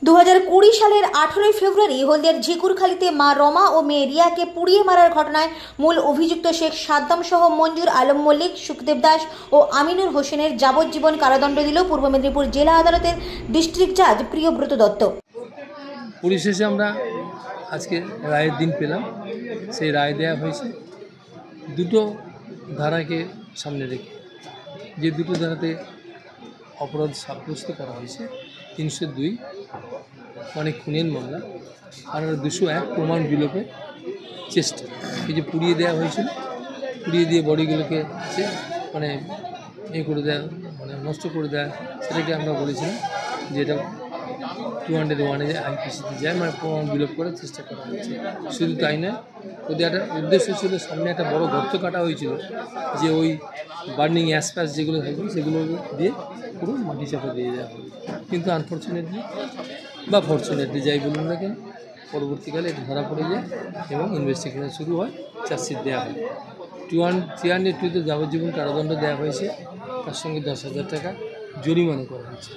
2020 সালের 18 ফেব্রুয়ারি হলদিয়ার ঝিকুরখালীতে মা রমা ও মেয়ে রিয়াকে পুড়িয়ে মারার ঘটনায় মূল অভিযুক্ত শেখ সাদ্দাম সহ মঞ্জুর আলম মল্লিক, সুখদেব দাস ও আমিনুর হোসেনের যাবজ্জীবন কারাদণ্ড দিল পূর্ব মেদিনীপুর জেলা আদালতের ডিস্ট্রিক্ট জাজ প্রিয়ব্রত দত্ত। পরিশেষে আমরা আজকে রায়ের দিন পেলাম। সেই রায় দেওয়া হয়েছে দুটো ধারাকে সামনে রেখে। যে দুটো ধারাতে অপরাধ সাব্যস্ত করা হয়েছে 302 মানে খুনের মামলা, আর 201 প্রমাণ বিলোপের চেষ্টা। এই যে পুড়িয়ে দেওয়া হয়েছিল, পুড়িয়ে দিয়ে বডিগুলোকে মানে করে দেওয়া, মানে নষ্ট করে দেওয়া, সেটাকে আমরা বলেছিলাম যে এটা 201 আইপিসিতে যায়, মানে প্রমাণ বিলোপ করার চেষ্টা করা হয়েছে। শুধু তাই নয়, ওদের একটা উদ্দেশ্য ছিল, সামনে একটা বড় গর্ত কাটা হয়েছিল যে ওই বার্নিং অ্যাসপ্যাস যেগুলো থাকবে সেগুলো দিয়ে পুরো মাটি চাপা দিয়ে দেওয়া হবে। কিন্তু আনফর্চুনেটলি বা ফর্চুনেটলি যাই বলুন না কেন, পরবর্তীকালে এটা ধরা পড়ে যায় এবং ইনভেস্টিগেশন শুরু হয়, চার্জশিট দেওয়া হয়। 302তে যাবজ্জীবন কারাদণ্ড দেওয়া হয়েছে, তার সঙ্গে 10,000 টাকা জরিমানা করা হয়েছে।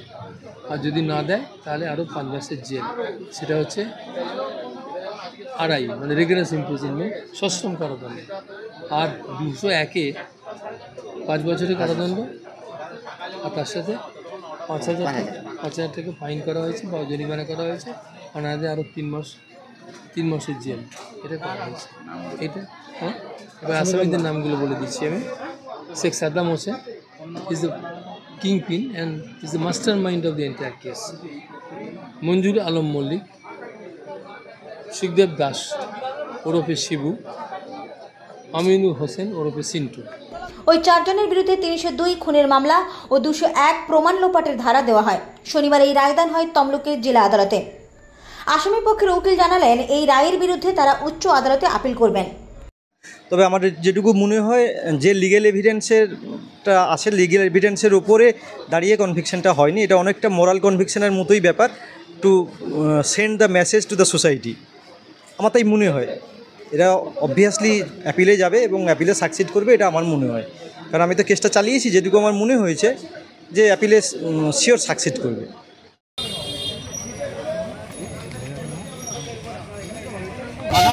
আর যদি না দেয় তাহলে আরও 5 মাসের জেল, সেটা হচ্ছে আড়াই, মানে রেগুলার ইমপ্রিজনমেন্ট, সশ্রম কারাদণ্ড। আর 201-এ 5 বছরের কারাদণ্ড, আর তার সাথে 5,000 টাকা ফাইন করা হয়েছে বা জরিমানা করা হয়েছে, অনায়াদে আরও 3 মাসের জেল, এটা করা হয়েছে। এটা হ্যাঁ, এবার আসামিদের নামগুলো বলে দিচ্ছি আমি। Sheikh Saddam Hossain is the kingpin and is the mastermind of the entire case. মঞ্জুর আলম মল্লিক, সুখদেব দাস ওরফে শিবু, আমিনুর হোসেন ওরফে সিন্টু। ওই 4 জনের বিরুদ্ধে 302 খুনের মামলা ও 201 প্রমাণ লোপাটের ধারা দেওয়া হয়। শনিবার এই রায়দান হয় তমলুকের জেলা আদালতে। আসামি পক্ষের উকিল জানালেন, এই রায়ের বিরুদ্ধে তারা উচ্চ আদালতে আপিল করবেন। তবে আমাদের যেটুকু মনে হয় যে লিগ্যাল এভিডেন্সেরটা আছে, লিগ্যাল এভিডেন্সের উপরে দাঁড়িয়ে কনভিকশনটা হয়নি। এটা অনেকটা মোরাল কনভিকশনের মতোই ব্যাপার, to send the message to the society. আমার তাই মনে হয় এরা অবভিয়াসলি অ্যাপিলে যাবে এবং অ্যাপিলে সাকসিড করবে, এটা আমার মনে হয়। কারণ আমি তো কেসটা চালিয়েছি, যেটুকু আমার মনে হয়েছে যে অ্যাপিলে শিওর সাকসিড করবে।